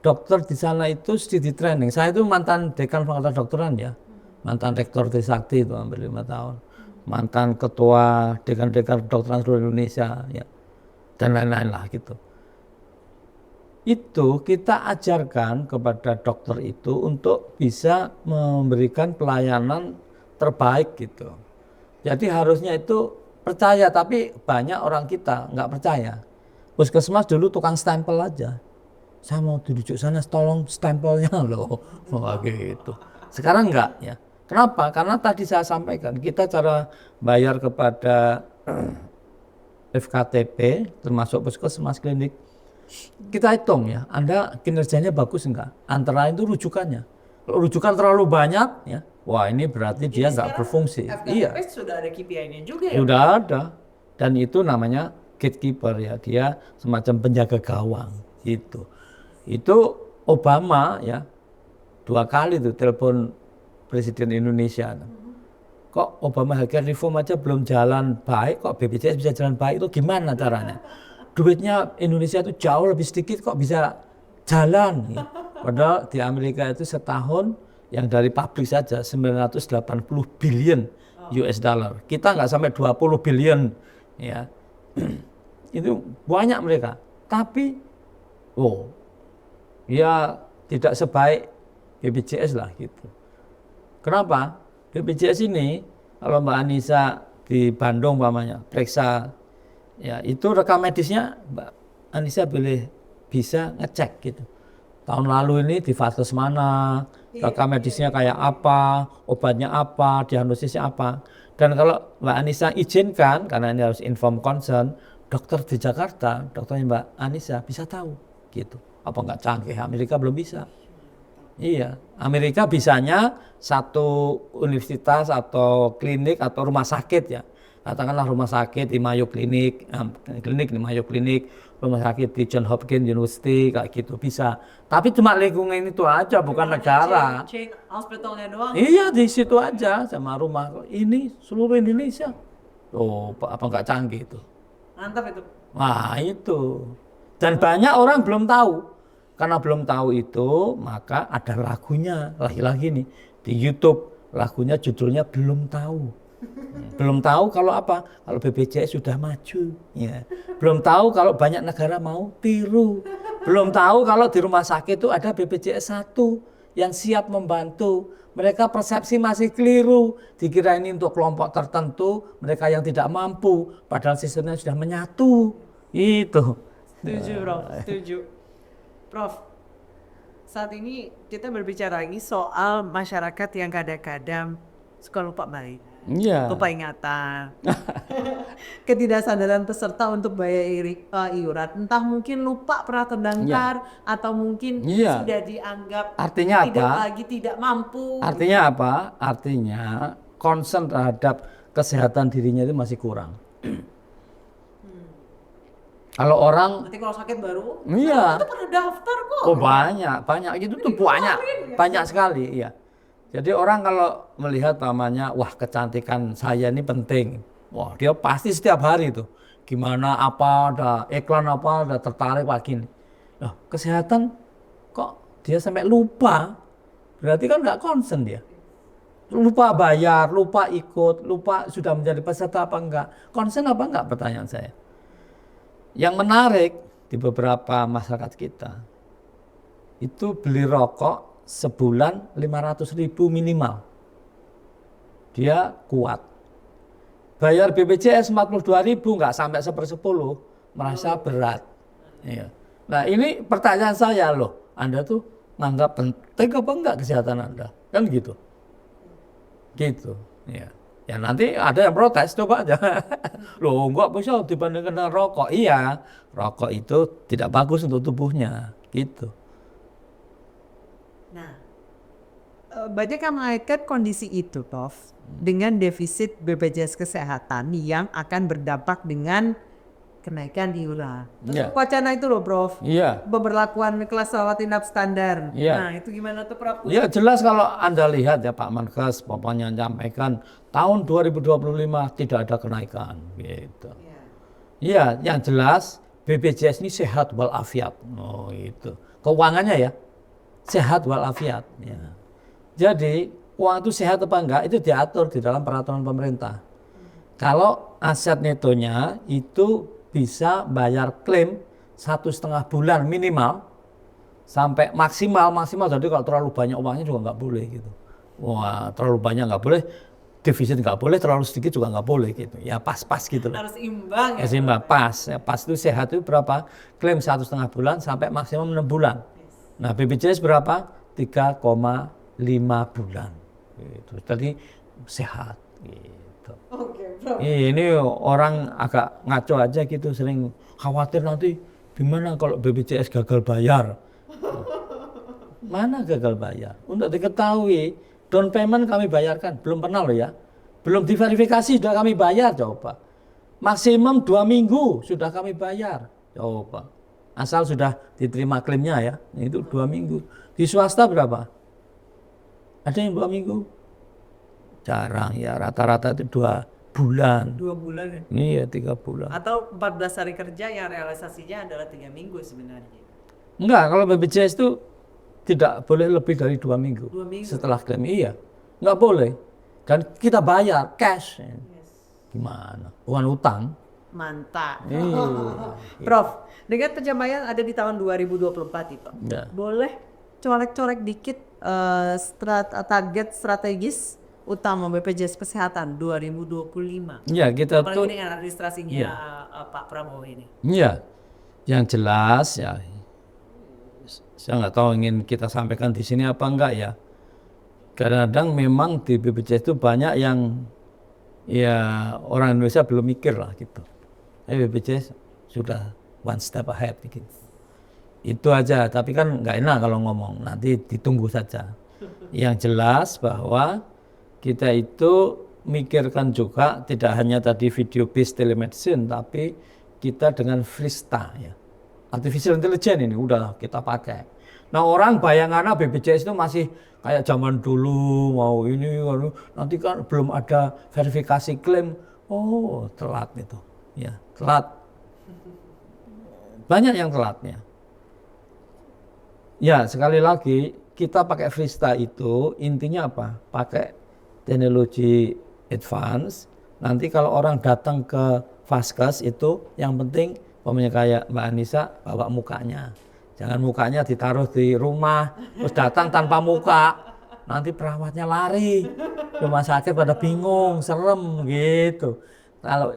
Dokter di sana itu di training. Saya itu mantan dekan fakultas dokteran ya. Mantan rektor Trisakti itu hampir 5 tahun. Mantan ketua dekan-dekan kedokteran seluruh Indonesia ya. Dan lain-lain lah gitu. Itu kita ajarkan kepada dokter itu untuk bisa memberikan pelayanan terbaik gitu. Jadi harusnya itu percaya, tapi banyak orang kita nggak percaya. Puskesmas dulu tukang stempel aja. Saya mau dirujuk sana, tolong stempelnya loh. Wah gitu. Sekarang enggak ya. Kenapa? Karena tadi saya sampaikan, kita cara bayar kepada FKTP, termasuk puskesmas klinik, kita hitung ya, Anda kinerjanya bagus enggak? Antara lain itu rujukannya. Kalau rujukan terlalu banyak, ya, wah ini berarti dia nggak berfungsi. FKTP Iya, sudah ada KPI-nya juga ya? sudah ada. Dan itu namanya gatekeeper ya, dia semacam penjaga gawang gitu. Itu Obama ya 2 kali tuh telepon Presiden Indonesia. Kok Obama healthcare reform aja belum jalan baik, kok BPJS bisa jalan baik, itu gimana caranya? Duitnya Indonesia itu jauh lebih sedikit kok bisa jalan. Ya. Padahal di Amerika itu setahun yang dari pabrik saja 980 billion US dollar. Kita nggak sampai 20 billion ya. Itu banyak mereka. Tapi ya tidak sebaik BPJS lah gitu. Kenapa? BPJS ini kalau Mbak Anissa di Bandung umpamanya periksa ya itu rekam medisnya Mbak Anissa bisa ngecek gitu. Tahun lalu ini di vaskes mana, rekam medisnya kayak apa, obatnya apa, diagnosisnya apa. Dan kalau Mbak Anissa izinkan, karena ini harus inform concern, dokter di Jakarta, dokternya Mbak Anissa bisa tahu gitu. Apa nggak canggih? Amerika belum bisa. Iya, Amerika bisanya satu universitas atau klinik atau rumah sakit ya. Katakanlah rumah sakit di Mayo Clinic, klinik di Mayo Clinic, rumah sakit di Johns Hopkins University kayak gitu bisa. Tapi cuma lingkungan itu aja, bukan negara. Chain hospitalnya doang. Iya di situ aja sama rumah ini seluruh Indonesia. Oh, apa nggak canggih itu? Mantap itu. Wah itu. Dan banyak orang belum tahu. Karena belum tahu itu, maka ada lagunya lagi-lagi nih di YouTube. Lagunya judulnya Belum Tahu. Belum tahu kalau apa? Kalau BPJS sudah maju. Ya. Belum tahu kalau banyak negara mau tiru. Belum tahu kalau di rumah sakit itu ada BPJS 1 yang siap membantu. Mereka persepsi masih keliru. Dikira ini untuk kelompok tertentu, mereka yang tidak mampu. Padahal sistemnya sudah menyatu. Itu. Setuju, Prof. Setuju. Prof, saat ini kita berbicara lagi soal masyarakat yang kadang-kadang suka lupa balik. Iya. Lupa ingatan. Ketidaksadaran peserta untuk bayar iuran. Entah mungkin lupa pernah terdaftar atau mungkin Iya. sudah dianggap Artinya tidak apa? lagi tidak mampu. Artinya apa? Artinya concern terhadap kesehatan dirinya itu masih kurang. Kalau orang, Nanti kalau sakit baru, iya, itu pada daftar kok. oh banyak gitu tuh banyak sekali, iya. Jadi orang kalau melihat namanya, wah kecantikan saya ini penting, wah dia pasti setiap hari tuh, gimana apa ada iklan apa ada tertarik lagi nih. Nah, kesehatan kok dia sampai lupa, berarti kan nggak concern dia. Lupa bayar, lupa ikut, lupa sudah menjadi peserta apa enggak, concern apa enggak pertanyaan saya. Yang menarik di beberapa masyarakat kita, itu beli rokok sebulan 500.000 minimal. Dia kuat. Bayar BPJS 42.000 nggak sampai 1/10, merasa berat. Iya. Nah ini pertanyaan saya loh, Anda tuh nganggap penting apa enggak kesehatan Anda? Kan gitu. Gitu. Ya. Ya nanti ada yang protes, coba aja. Loh enggak bisa dibandingkan dengan rokok. Iya, rokok itu tidak bagus untuk tubuhnya. Gitu. Nah, banyak yang mengaitkan kondisi itu, Prof, dengan defisit BPJS Kesehatan yang akan berdampak dengan kenaikan iuran. Iya. Wacana itu loh, Prof. Iya. Pemberlakuan kelas rawat inap standar. Iya. Nah, itu gimana tuh, Prof? Ya jelas kalau Anda lihat ya Pak Menkes, Bapaknya menyampaikan tahun 2025 tidak ada kenaikan. Gitu. Iya, yang jelas BPJS ini sehat walafiat. Oh itu. Keuangannya ya, sehat walafiat. Ya. Jadi uang itu sehat apa enggak itu diatur di dalam peraturan pemerintah. Kalau aset netonya itu bisa bayar klaim 1,5 bulan minimal sampai maksimal. Jadi kalau terlalu banyak uangnya juga nggak boleh gitu. Wah terlalu banyak nggak boleh, defisit nggak boleh, terlalu sedikit juga nggak boleh gitu. Ya pas-pas gitu loh. Harus imbang Ya seimbang, pas. Ya, pas itu sehat itu berapa? Klaim 1,5 bulan sampai maksimum 6 bulan. Nah BPJS berapa? 3,5 bulan. Gitu. Jadi sehat. Gitu. Oke, Prof. Ini orang agak ngaco aja gitu, sering khawatir nanti gimana kalau BPJS gagal bayar. Mana gagal bayar? Untuk diketahui, down payment kami bayarkan, belum pernah loh ya. Belum diverifikasi sudah kami bayar, coba. Maksimum 2 minggu sudah kami bayar, coba. Asal sudah diterima klaimnya ya, itu 2 minggu. Di swasta berapa? Ada yang 2 minggu? Jarang ya, rata-rata itu 2 bulan. 2 bulan ya? Iya, 3 bulan. Atau 14 hari kerja yang realisasinya adalah 3 minggu sebenarnya. Enggak, kalau BPJS itu tidak boleh lebih dari 2 minggu. 2 minggu? Setelah klaim, iya. Enggak boleh. Dan kita bayar cash. Gimana? Bukan utang. Mantap. Iya. Prof, dengan pencapaian ada di tahun 2024 itu, Ya. boleh colek-colek dikit target strategis utama BPJS Kesehatan 2025. Iya, kita Apalagi tuh. dengan administrasinya Iya. Pak Prabowo ini. Iya. Yang jelas ya. Saya nggak tahu ingin kita sampaikan di sini apa enggak ya. Kadang-kadang memang di BPJS itu banyak yang ya orang Indonesia belum mikir lah gitu. BPJS sudah one step ahead gitu. Itu aja, tapi kan nggak enak kalau ngomong, nanti ditunggu saja. Yang jelas bahwa kita itu mikirkan juga tidak hanya tadi video based telemedicine, tapi kita dengan Frista ya. Artificial intelligence ini udah kita pakai. Nah orang bayangannya BPJS itu masih kayak zaman dulu mau ini nanti kan belum ada verifikasi klaim. Oh telat itu, ya telat. Banyak yang telatnya. Ya sekali lagi kita pakai Frista itu intinya apa? Pakai teknologi advance. Nanti kalau orang datang ke Vaskes itu yang penting pokoknya kayak Mbak Anissa bawa mukanya. Jangan mukanya ditaruh di rumah, terus datang tanpa muka. Nanti perawatnya lari. Rumah sakit pada bingung, serem gitu. Kalau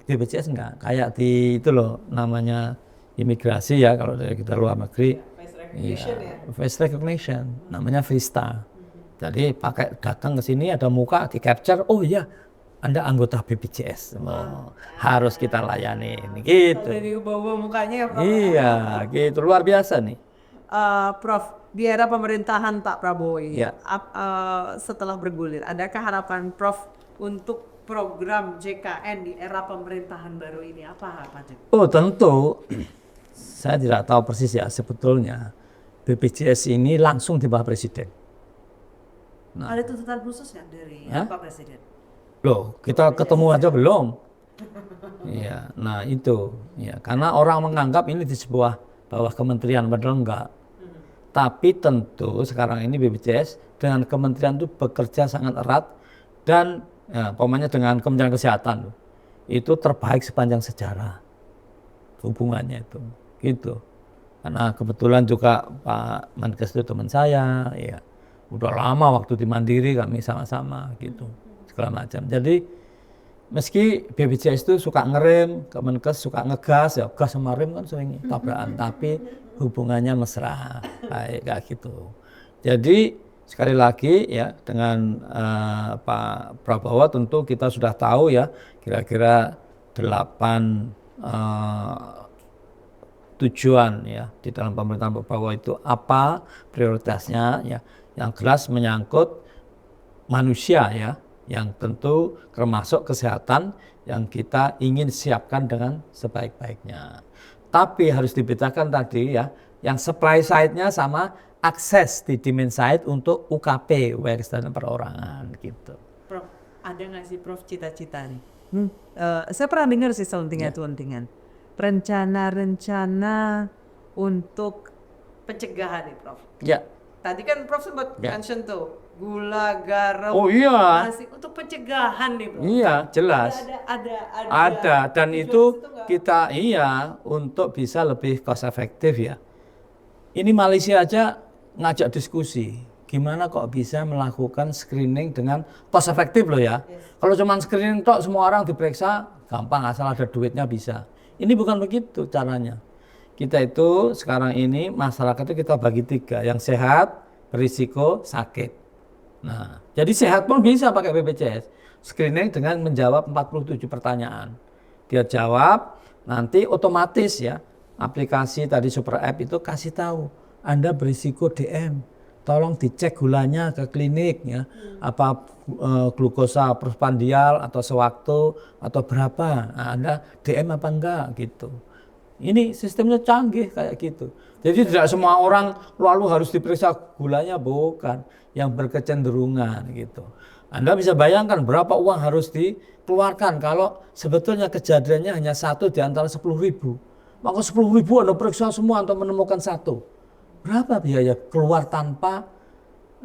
BPJS enggak, kayak di itu loh namanya imigrasi ya kalau dari kita luar negeri. Face recognition, namanya Frista. Jadi pakai datang ke sini ada muka di capture, oh iya Anda anggota BPJS, harus kita layani, gitu. Dari bawah mukanya ya, Prof. Iya, gitu luar biasa nih. Prof, di era pemerintahan Pak Prabowo ini, Ya. setelah bergulir, adakah harapan Prof untuk program JKN di era pemerintahan baru ini apa Pak Jek? Oh tentu, saya tidak tahu persis ya sebetulnya BPJS ini langsung di bawah Presiden. Ada tuntutan khusus ya dari Pak Presiden? Loh, kita ketemu aja belum? Iya, nah itu, ya karena orang menganggap ini di sebuah bawah kementerian, padahal enggak. Tapi tentu sekarang ini BPJS dengan kementerian itu bekerja sangat erat dan ya, pokoknya dengan Kementerian Kesehatan itu terbaik sepanjang sejarah hubungannya itu, gitu. Karena kebetulan juga Pak Menkes itu teman saya, ya udah lama waktu di Mandiri kami sama-sama gitu, segala macam. Jadi meski BPJS itu suka ngerem, Kemenkes suka ngegas, ya gas sama rem kan sering tabrakan, tapi hubungannya mesra, baik kayak gitu. Jadi sekali lagi ya dengan Pak Prabowo tentu kita sudah tahu ya kira-kira 8 tujuan ya di dalam pemerintahan Pak Prabowo itu apa prioritasnya ya, yang jelas menyangkut manusia ya, yang tentu termasuk kesehatan yang kita ingin siapkan dengan sebaik-baiknya. Tapi harus dibedakan tadi ya, yang supply side-nya sama akses di demand side untuk UKP, upaya kesehatan perorangan gitu. Prof, ada nggak sih Prof cita-cita nih? Saya pernah dengar sih selentingan-selentingan. Rencana-rencana untuk pencegahan nih Prof. Ya. Tadi kan Prof sempat mention tuh gula, garam, Oh iya. nasi untuk pencegahan nih Prof. Iya, jelas. Ada dan itu kita untuk bisa lebih cost efektif ya. Ini Malaysia aja ngajak diskusi. Gimana kok bisa melakukan screening dengan cost efektif loh ya. Kalau cuma screening tok semua orang diperiksa gampang asal ada duitnya bisa. Ini bukan begitu caranya. Kita itu sekarang ini masyarakat itu kita bagi 3, yang sehat, berisiko, sakit. Nah, jadi sehat pun bisa pakai BPJS. Screening dengan menjawab 47 pertanyaan. Dia jawab, nanti otomatis ya, aplikasi tadi Super App itu kasih tahu, Anda berisiko DM. Tolong dicek gulanya ke klinik ya, apa glukosa postprandial atau sewaktu atau berapa. Nah, Anda DM apa enggak gitu. Ini sistemnya canggih kayak gitu. Jadi tidak semua orang lalu harus diperiksa gulanya, bukan, yang berkecenderungan gitu. Anda bisa bayangkan berapa uang harus dikeluarkan kalau sebetulnya kejadiannya hanya 1 di antara 10.000. Maka 10.000 Anda periksa semua untuk menemukan 1. Berapa biaya keluar tanpa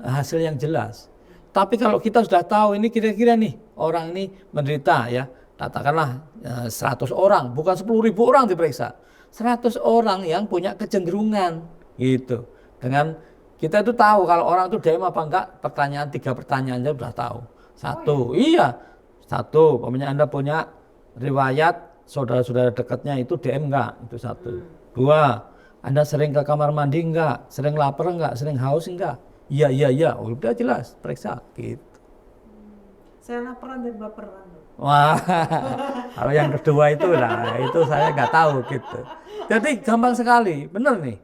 hasil yang jelas. Tapi kalau kita sudah tahu ini kira-kira nih orang ini menderita ya, katakanlah 100 orang, bukan 10.000 orang diperiksa. 100 orang yang punya kecenderungan gitu. Dengan kita itu tahu kalau orang itu DM apa enggak, 3 pertanyaan aja sudah tahu. 1, iya. 1, pokoknya Anda punya riwayat saudara-saudara dekatnya itu DM enggak, itu 1. 2, Anda sering ke kamar mandi enggak, sering lapar enggak, sering haus enggak? Iya, udah jelas, periksa gitu. Saya laparan dan baperan. Wah, kalau yang kedua itu lah, itu saya nggak tahu gitu. Jadi gampang sekali, bener nih.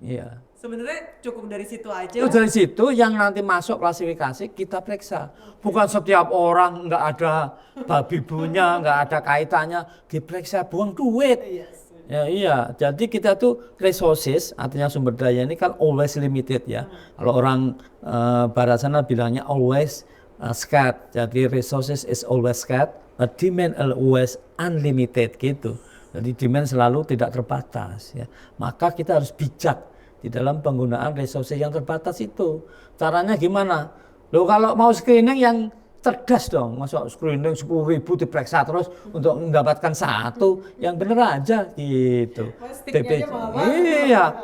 Iya. Sebenarnya cukup dari situ aja. Itu dari situ yang nanti masuk klasifikasi kita periksa. Bukan setiap orang nggak ada babi bunya, nggak ada kaitannya diperiksa, buang duit. Ya, iya, jadi kita tuh resources, artinya sumber daya ini kan always limited ya. Kalau orang barat sana bilangnya always scarce, jadi resources is always scarce, but demand always unlimited gitu. Jadi demand selalu tidak terbatas ya. Maka kita harus bijak di dalam penggunaan resources yang terbatas itu. Caranya gimana? Loh kalau mau screening yang cerdas dong, masuk screening 10.000 diperiksa terus untuk mendapatkan 1 yang bener aja gitu.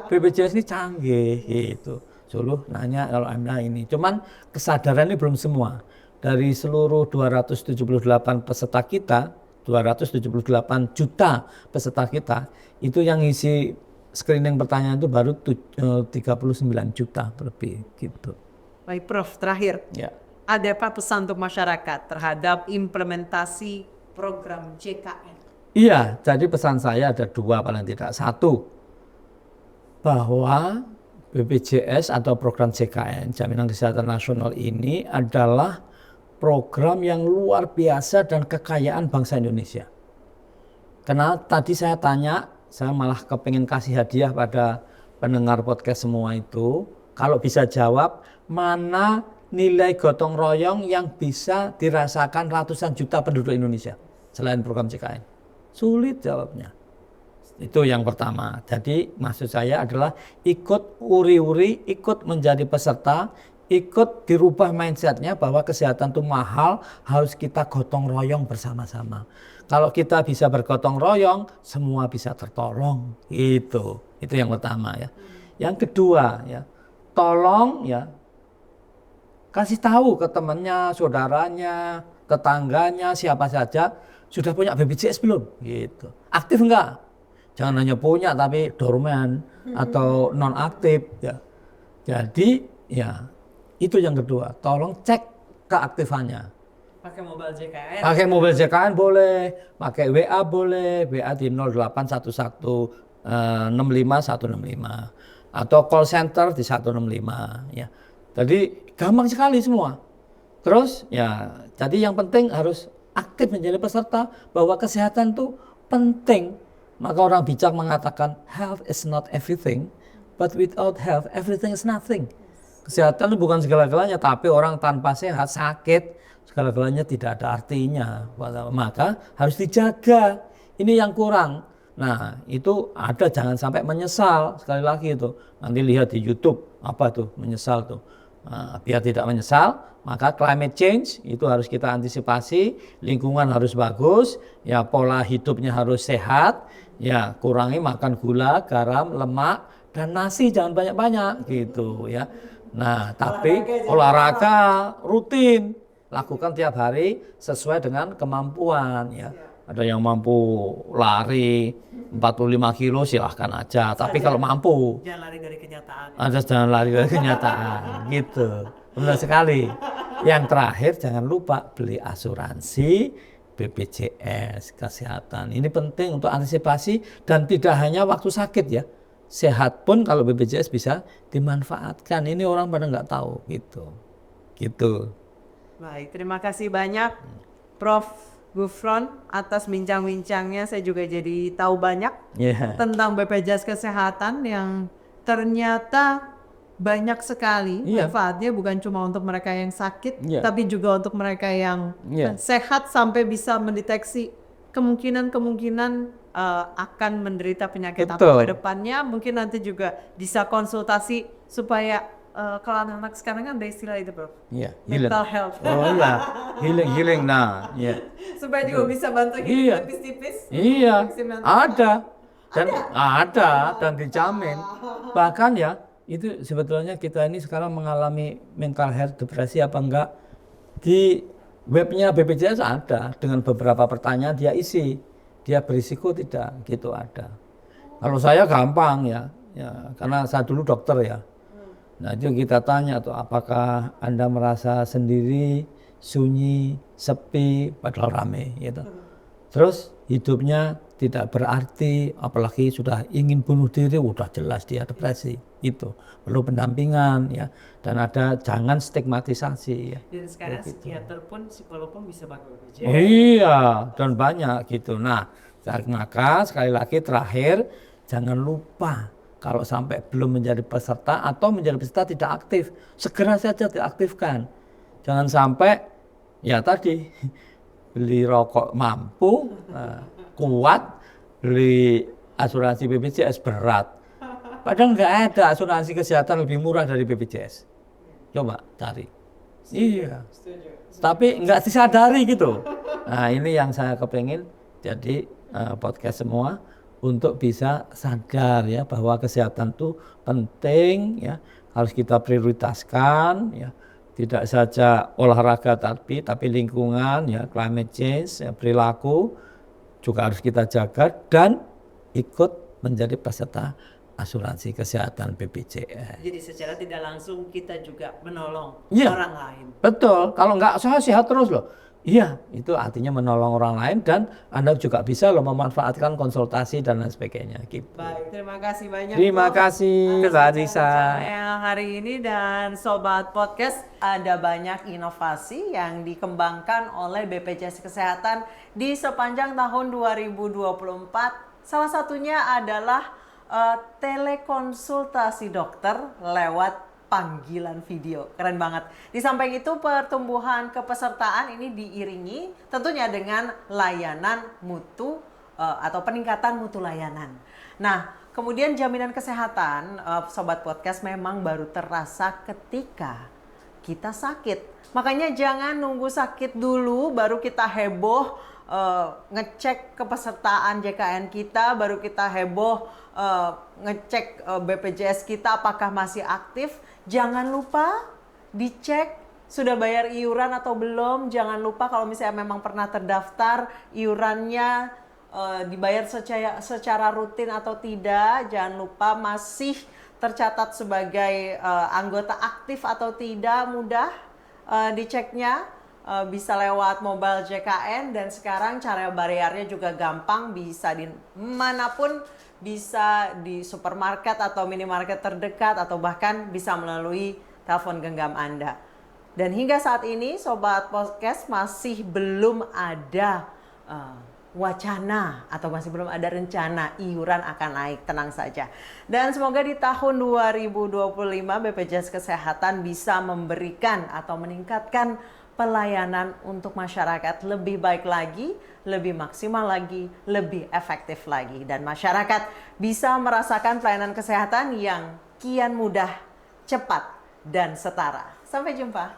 BPJS ini canggih gitu. Suluh nanya kalau Anda ini, cuman kesadaran ini belum semua. Dari seluruh 278 peserta kita, 278 juta peserta kita, itu yang isi screening pertanyaan itu baru 39 juta lebih gitu. Baik Prof, terakhir. Ya. Ada apa pesan untuk masyarakat terhadap implementasi program JKN? Iya, jadi pesan saya ada 2 paling tidak. 1, bahwa BPJS atau program JKN, Jaminan Kesehatan Nasional ini adalah program yang luar biasa dan kekayaan bangsa Indonesia. Karena tadi saya tanya, saya malah kepengen kasih hadiah pada pendengar podcast semua itu, kalau bisa jawab, mana nilai gotong royong yang bisa dirasakan ratusan juta penduduk Indonesia selain program CKN? Sulit jawabnya. Itu yang pertama. Jadi maksud saya adalah ikut uri-uri, ikut menjadi peserta, ikut dirubah mindsetnya bahwa kesehatan itu mahal, harus kita gotong royong bersama-sama. Kalau kita bisa bergotong royong, semua bisa tertolong. Itu yang pertama ya. Yang kedua ya, tolong ya kasih tahu ke temannya, saudaranya, tetangganya, siapa saja sudah punya BPJS belum? Gitu. Aktif enggak? Jangan hanya punya tapi dorman atau non aktif ya. Jadi ya itu yang kedua, tolong cek keaktifannya. Pakai mobile JKN. Pakai mobil JKN boleh, pakai WA boleh, WA di 0811 65 165 atau call center di 165 ya. Jadi gampang sekali semua. Terus ya, jadi yang penting harus aktif menjadi peserta bahwa kesehatan itu penting. Maka orang bijak mengatakan health is not everything, but without health everything is nothing. Kesehatan itu bukan segala-galanya, tapi orang tanpa sehat sakit, segala-galanya tidak ada artinya. Maka harus dijaga. Ini yang kurang. Nah, itu ada, jangan sampai menyesal. Sekali lagi itu, nanti lihat di YouTube apa tuh menyesal tuh. Nah, biar tidak menyesal, maka climate change itu harus kita antisipasi, lingkungan harus bagus, ya pola hidupnya harus sehat, ya kurangi makan gula, garam, lemak, dan nasi jangan banyak-banyak gitu ya. Nah, tapi olahraga rutin, lakukan tiap hari sesuai dengan kemampuan ya. Ada yang mampu lari 45 kilo silahkan aja, tapi kalau mampu Jangan lari dari kenyataan. jangan lari dari kenyataan gitu. Benar sekali. Yang terakhir jangan lupa beli asuransi BPJS kesehatan. Ini penting untuk antisipasi dan tidak hanya waktu sakit ya. Sehat pun kalau BPJS bisa dimanfaatkan. Ini orang pada nggak tahu gitu. Gitu. Baik, terima kasih banyak Prof. Gufron atas bincang-bincangnya. Saya juga jadi tahu banyak tentang BPJS Kesehatan yang ternyata banyak sekali manfaatnya, bukan cuma untuk mereka yang sakit, tapi juga untuk mereka yang sehat sampai bisa mendeteksi kemungkinan akan menderita penyakit apa ke depannya. Mungkin nanti juga bisa konsultasi supaya kalau anak-anak sekarang kan ada istilah itu, Bro. Mental health. Oh iya, healing. Nah, supaya juga bisa bantu hidup tipis-tipis. Iya, ada dan dijamin. Bahkan ya, itu sebetulnya kita ini sekarang mengalami mental health, depresi apa enggak, di webnya BPJS ada dengan beberapa pertanyaan dia isi, dia berisiko tidak, gitu ada. Kalau saya gampang ya karena saya dulu dokter ya. Nah itu kita tanya tuh, apakah Anda merasa sendiri, sunyi, sepi, padahal rame gitu. Terus hidupnya tidak berarti, apalagi sudah ingin bunuh diri, udah jelas dia depresi. Itu perlu pendampingan ya, dan ada jangan stigmatisasi ya. Dan sekarang psikiater pun, psikolog pun bisa pakai BPJS. Iya, dan banyak gitu. Nah, maka sekali lagi terakhir, jangan lupa kalau sampai belum menjadi peserta atau menjadi peserta tidak aktif, segera saja diaktifkan. Jangan sampai ya tadi beli rokok mampu, kuat, beli asuransi BPJS berat. Padahal nggak ada asuransi kesehatan lebih murah dari BPJS. Coba cari. Iya. Tapi nggak disadari gitu. Nah ini yang saya kepengen jadi podcast semua untuk bisa sadar ya bahwa kesehatan itu penting ya, harus kita prioritaskan ya. Tidak saja olahraga tapi lingkungan ya, climate change ya, perilaku juga harus kita jaga dan ikut menjadi peserta asuransi kesehatan BPJS. Jadi secara tidak langsung kita juga menolong ya, orang lain. Betul. Kalau nggak saya sehat terus loh. Iya, itu artinya menolong orang lain dan Anda juga bisa loh memanfaatkan konsultasi dan lain sebagainya gitu. Baik, terima kasih banyak. Terima Dok, kasih, atas Mbak Anissa. bicara-bicara yang hari ini dan Sobat Podcast. Ada banyak inovasi yang dikembangkan oleh BPJS Kesehatan di sepanjang tahun 2024. Salah satunya adalah telekonsultasi dokter lewat panggilan video. Keren banget. Di samping itu pertumbuhan kepesertaan ini diiringi tentunya dengan layanan mutu atau peningkatan mutu layanan. Nah, kemudian jaminan kesehatan Sobat Podcast memang baru terasa ketika kita sakit. Makanya jangan nunggu sakit dulu baru kita heboh ngecek kepesertaan JKN kita, baru kita heboh ngecek BPJS kita apakah masih aktif. Jangan lupa dicek sudah bayar iuran atau belum. Jangan lupa kalau misalnya memang pernah terdaftar iurannya dibayar secara rutin atau tidak. Jangan lupa masih tercatat sebagai anggota aktif atau tidak, mudah diceknya. Bisa lewat mobile JKN dan sekarang cara bayarnya juga gampang, bisa di manapun, bisa di supermarket atau minimarket terdekat atau bahkan bisa melalui telepon genggam Anda. Dan hingga saat ini Sobat Podcast masih belum ada wacana atau masih belum ada rencana iuran akan naik, tenang saja. Dan semoga di tahun 2025 BPJS Kesehatan bisa memberikan atau meningkatkan pelayanan untuk masyarakat lebih baik lagi, lebih maksimal lagi, lebih efektif lagi. Dan masyarakat bisa merasakan pelayanan kesehatan yang kian mudah, cepat, dan setara. Sampai jumpa.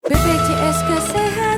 BPJS Kesehatan.